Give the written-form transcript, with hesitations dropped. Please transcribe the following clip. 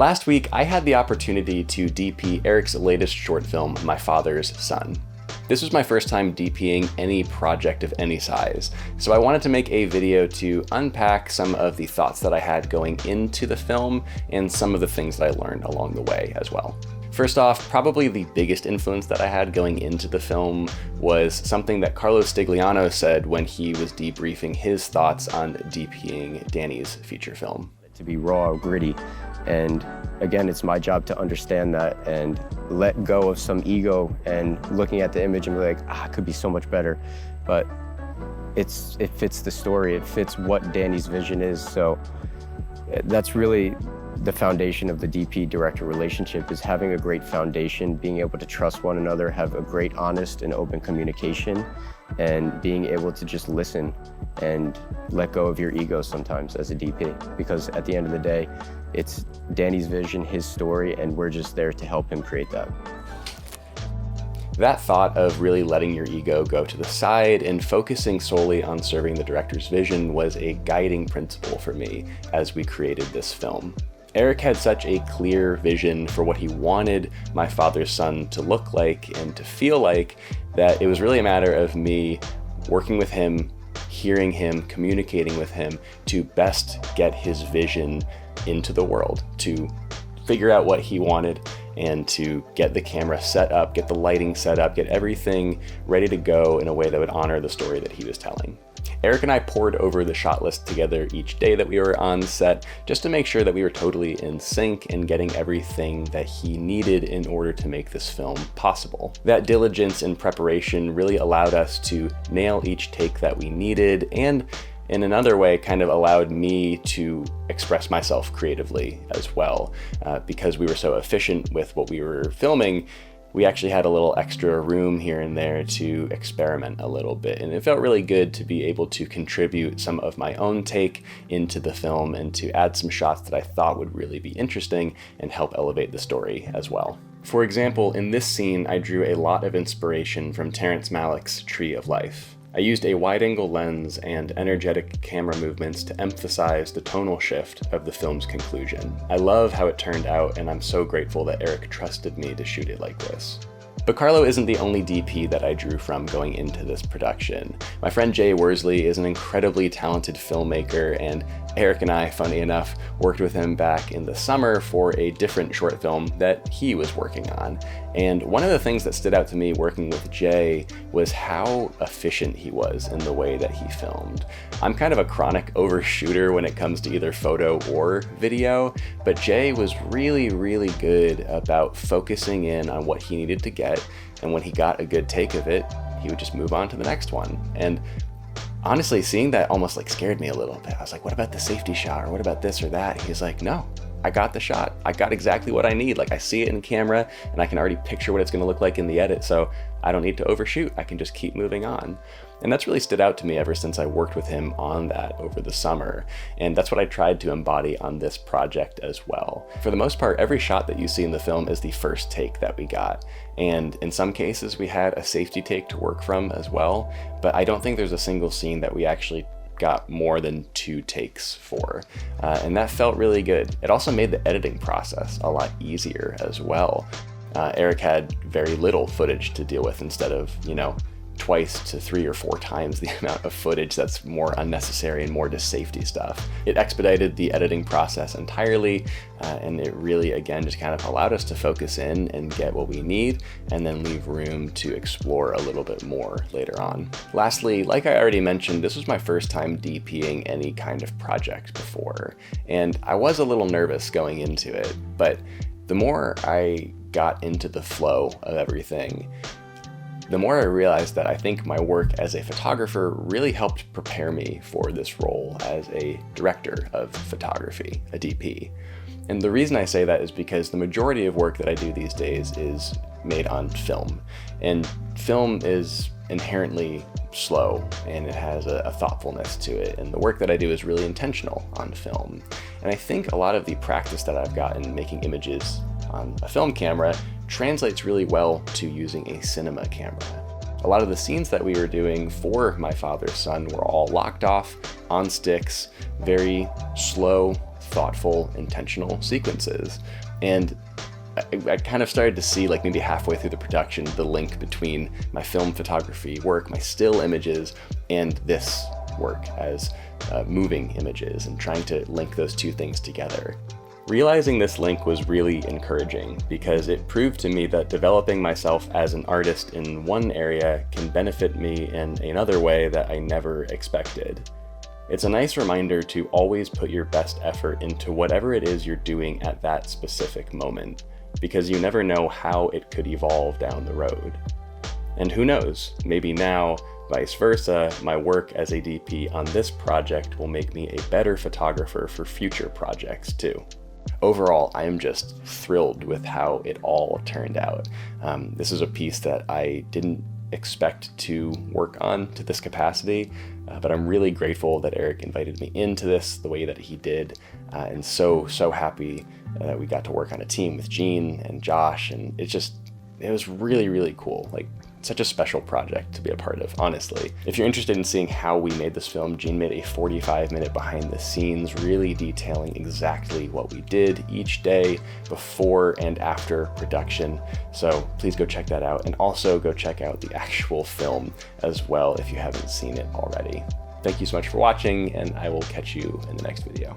Last week, I had the opportunity to DP Eric's latest short film, My Father's Son. This was my first time DPing any project of any size, so I wanted to make a video to unpack some of the thoughts that I had going into the film and some of the things that I learned along the way as well. First off, probably the biggest influence that I had going into the film was something that Carlos Stigliano said when he was debriefing his thoughts on DPing Danny's feature film. To be raw, gritty, and again, it's my job to understand that and let go of some ego and looking at the image and be like, it could be so much better. But it fits the story, it fits what Danny's vision is. So that's really the foundation of the DP-director relationship, is having a great foundation, being able to trust one another, have a great, honest, and open communication, and being able to just listen and let go of your ego sometimes as a DP. Because at the end of the day, it's Danny's vision, his story, and we're just there to help him create that. That thought of really letting your ego go to the side and focusing solely on serving the director's vision was a guiding principle for me as we created this film. Eric had such a clear vision for what he wanted My Father's Son to look like and to feel like that it was really a matter of me working with him, hearing him, communicating with him to best get his vision into the world, to figure out what he wanted and to get the camera set up, get the lighting set up, get everything ready to go in a way that would honor the story that he was telling. Eric and I pored over the shot list together each day that we were on set just to make sure that we were totally in sync and getting everything that he needed in order to make this film possible. That diligence and preparation really allowed us to nail each take that we needed, and in another way kind of allowed me to express myself creatively as well. Because we were so efficient with what we were filming, we actually had a little extra room here and there to experiment a little bit, and it felt really good to be able to contribute some of my own take into the film and to add some shots that I thought would really be interesting and help elevate the story as well. For example, in this scene, I drew a lot of inspiration from Terrence Malick's Tree of Life. I used a wide-angle lens and energetic camera movements to emphasize the tonal shift of the film's conclusion. I love how it turned out, and I'm so grateful that Eric trusted me to shoot it like this. But Carlo isn't the only DP that I drew from going into this production. My friend Jay Worsley is an incredibly talented filmmaker, and Eric and I, funny enough, worked with him back in the summer for a different short film that he was working on. And one of the things that stood out to me working with Jay was how efficient he was in the way that he filmed. I'm kind of a chronic overshooter when it comes to either photo or video, but Jay was really, really good about focusing in on what he needed to get, and when he got a good take of it, he would just move on to the next one. And honestly, seeing that almost scared me a little bit. I was like, what about the safety shot, or what about this or that? He's like, no, I got the shot. I got exactly what I need. I see it in camera and I can already picture what it's gonna look like in the edit, so I don't need to overshoot. I can just keep moving on. And that's really stood out to me ever since I worked with him on that over the summer. And that's what I tried to embody on this project as well. For the most part, every shot that you see in the film is the first take that we got. And in some cases, we had a safety take to work from as well, but I don't think there's a single scene that we actually got more than 2 takes for. And that felt really good. It also made the editing process a lot easier as well. Eric had very little footage to deal with instead of, twice to 3 or 4 times the amount of footage that's more unnecessary and more just safety stuff. It expedited the editing process entirely, and it really, again, just kind of allowed us to focus in and get what we need, and then leave room to explore a little bit more later on. Lastly, like I already mentioned, this was my first time DPing any kind of project before, and I was a little nervous going into it, but the more I got into the flow of everything, the more I realized that I think my work as a photographer really helped prepare me for this role as a director of photography, a DP. And the reason I say that is because the majority of work that I do these days is made on film. And film is inherently slow, and it has a thoughtfulness to it. And the work that I do is really intentional on film. And I think a lot of the practice that I've gotten making images on a film camera translates really well to using a cinema camera. A lot of the scenes that we were doing for My Father's Son were all locked off, on sticks, very slow, thoughtful, intentional sequences. And I kind of started to see, like maybe halfway through the production, the link between my film photography work, my still images, and this work as moving images, and trying to link those two things together. Realizing this link was really encouraging because it proved to me that developing myself as an artist in one area can benefit me in another way that I never expected. It's a nice reminder to always put your best effort into whatever it is you're doing at that specific moment, because you never know how it could evolve down the road. And who knows, maybe now, vice versa, my work as a DP on this project will make me a better photographer for future projects too. Overall, I am just thrilled with how it all turned out. This is a piece that I didn't expect to work on to this capacity, but I'm really grateful that Eric invited me into this the way that he did, and so happy that we got to work on a team with Gene and Josh, and it was really, really cool. Like, such a special project to be a part of, honestly. If you're interested in seeing how we made this film, Gene made a 45-minute behind the scenes, really detailing exactly what we did each day before and after production. So please go check that out, and also go check out the actual film as well if you haven't seen it already. Thank you so much for watching, and I will catch you in the next video.